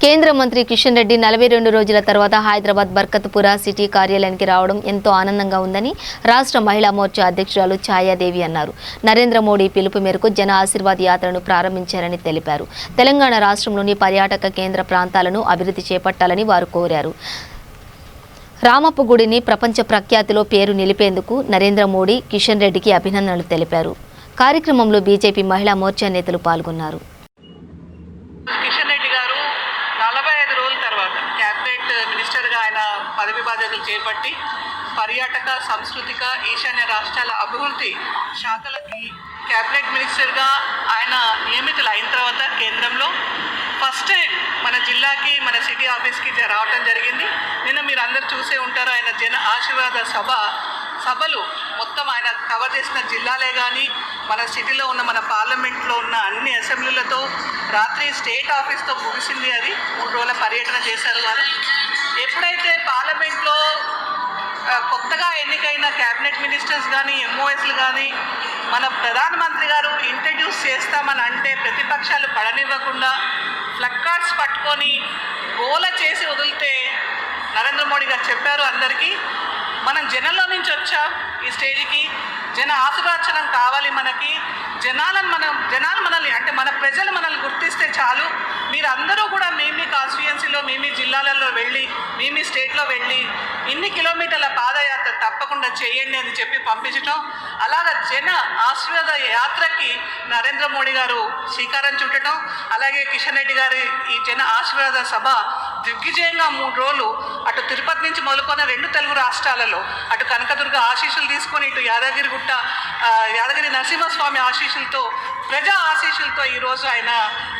కేంద్ర మంత్రి కిషన్ రెడ్డి 42 రోజుల తర్వాత హైదరాబాద్ బర్కత్పుర సిటీ కార్యాలయానికి రావడం ఎంతో ఆనందంగా ఉందని రాష్ట్ర మహిళా మోర్చా అధ్యక్షురాలు ఛాయాదేవి అన్నారు. నరేంద్ర మోడీ పిలుపు మేరకు జన ఆశీర్వాద్ యాత్రను ప్రారంభించారని తెలిపారు. తెలంగాణ రాష్ట్రంలోని పర్యాటక కేంద్ర ప్రాంతాలను అభివృద్ధి చేపట్టాలని వారు కోరారు. రామప్ప గుడిని ప్రపంచ ప్రఖ్యాతిలో పేరు నిలిపేందుకు నరేంద్ర మోడీ కిషన్ రెడ్డికి అభినందనలు తెలిపారు. కార్యక్రమంలో బీజేపీ మహిళా మోర్చా నేతలు పాల్గొన్నారు. కిషన్ రెడ్డి గారు 45 రోజుల తర్వాత క్యాబినెట్ మినిస్టర్గా ఆయన పదవి బాధ్యతలు చేపట్టి పర్యాటక, సాంస్కృతిక, ఈశాన్య రాష్ట్రాల అభివృద్ధి శాఖలకి క్యాబినెట్ మినిస్టర్గా ఆయన నియమితులు అయిన తర్వాత కేంద్రంలో ఫస్ట్ టైం మన జిల్లాకి, మన సిటీ ఆఫీస్కి రావటం జరిగింది. నిన్న మీరు అందరు చూసే ఉంటారు, ఆయన జన ఆశీర్వాద సభలు మొత్తం ఆయన కవర్ చేసిన జిల్లాలే కానీ, మన సిటీలో ఉన్న, మన పార్లమెంట్లో ఉన్న అన్ని అసెంబ్లీలతో రాత్రి స్టేట్ ఆఫీస్తో ముగిసింది. అది 3 రోజుల పర్యటన చేశారు వారు. ఎప్పుడైతే పార్లమెంట్లో కొత్తగా ఎన్నికైన క్యాబినెట్ మినిస్టర్స్ కానీ, ఎంఓఎస్లు కానీ మన ప్రధానమంత్రి గారు ఇంట్రడ్యూస్ చేస్తామని అంటే ప్రతిపక్షాలు పడనివ్వకుండా ఫ్లక్కార్డ్స్ పట్టుకొని గోల చేసి వదిలితే నరేంద్ర మోడీ గారు చెప్పారు అందరికీ, మనం జనంలో నుంచి వచ్చాం ఈ స్టేజ్కి, జన ఆశీర్వచనం కావాలి మనకి, జనాలు మనల్ని అంటే మన ప్రజలు మనల్ని గుర్తిస్తే చాలు, మీరు అందరూ కూడా మీ కాన్స్టిట్యుయెన్సీలో, మీ జిల్లాలలో వెళ్ళి, మీ స్టేట్లో వెళ్ళి ఇన్ని కిలోమీటర్ల పాదయాత్ర తప్పకుండా చేయండి అని చెప్పి పంపించడం. అలాగ జన ఆశీర్వాద యాత్రకి నరేంద్ర మోడీ గారు శ్రీకారం చుట్టడం, అలాగే కిషన్ రెడ్డి గారి ఈ జన ఆశీర్వాద సభ దిగ్విజయంగా 3 రోజులు అటు తిరుపతి నుంచి మొదలుకొని 2 తెలుగు రాష్ట్రాలలో, అటు కనకదుర్గ ఆశీస్సులు తీసుకొని, ఇటు యాదగిరి నరసింహస్వామి ఆశీస్సులతో, ప్రజా ఆశీస్సులతో ఈరోజు ఆయన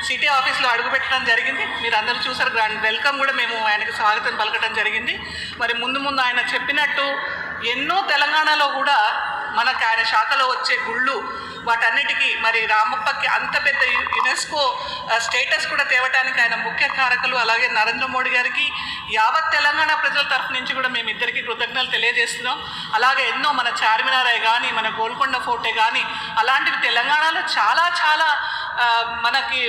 సిటీ ఆఫీస్లో అడుగుపెట్టడం జరిగింది. మీరు అందరూ చూసారు. గ్రాండ్ వెల్కమ్ కూడా మేము ఆయనకు స్వాగతం పలకడం జరిగింది. మరి ముందు ఆయన చెప్పినట్టు ఎన్నో తెలంగాణలో కూడా మనకు ఆయన శాఖలో వచ్చే గుళ్ళు, వాటన్నిటికీ మరి రామప్పకి అంత పెద్ద యునెస్కో స్టేటస్ కూడా తేవటానికి ఆయన ముఖ్య కారకులు. అలాగే నరేంద్ర మోడీ గారికి యావత్ తెలంగాణ ప్రజల తరఫు నుంచి కూడా మేము ఇద్దరికి కృతజ్ఞతలు తెలియజేస్తున్నాం. అలాగే ఎన్నో మన చార్మినారే కానీ, మన గోల్కొండ ఫోర్టే కానీ, అలాంటివి తెలంగాణలో చాలా చాలా మనకి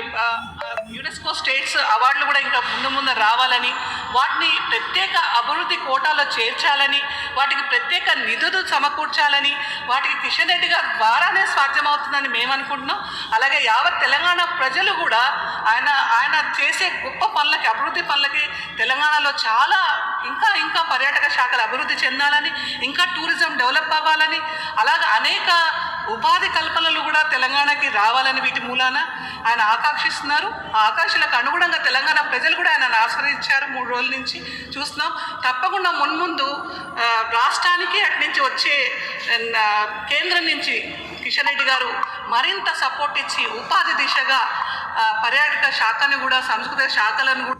యునెస్కో స్టేట్స్ అవార్డులు కూడా ఇంకా ముందు రావాలని, వాటిని ప్రత్యేక అభివృద్ధి కోటాలో చేర్చాలని, వాటికి ప్రత్యేక నిధులు సమకూర్చాలని, వాటికి కిషన్ రెడ్డి గారి ద్వారానే సాధ్యమవుతుందని మేము అనుకుంటున్నాం. అలాగే యావత్ తెలంగాణ ప్రజలు కూడా ఆయన చేసే గొప్ప పనులకి, అభివృద్ధి పనులకి తెలంగాణలో చాలా ఇంకా పర్యాటక శాఖలు అభివృద్ధి చెందాలని, ఇంకా టూరిజం డెవలప్ అవ్వాలని, అలాగే అనేక ఉపాధి కల్పనలు కూడా తెలంగాణకి రావాలని వీటి మూలాన ఆయన ఆకాంక్షిస్తున్నారు. ఆ ఆకాంక్షలకు అనుగుణంగా తెలంగాణ ప్రజలు కూడా ఆయనను ఆశ్రయించారు. 3 రోజుల నుంచి చూస్తున్నాం. తప్పకుండా మున్ముందు రాష్ట్రానికి అటు నుంచి వచ్చే కేంద్రం నుంచి కిషన్ రెడ్డి గారు మరింత సపోర్ట్ ఇచ్చి ఉపాధి దిశగా పర్యాటక శాఖను కూడా, సాంస్కృతిక శాఖలను కూడా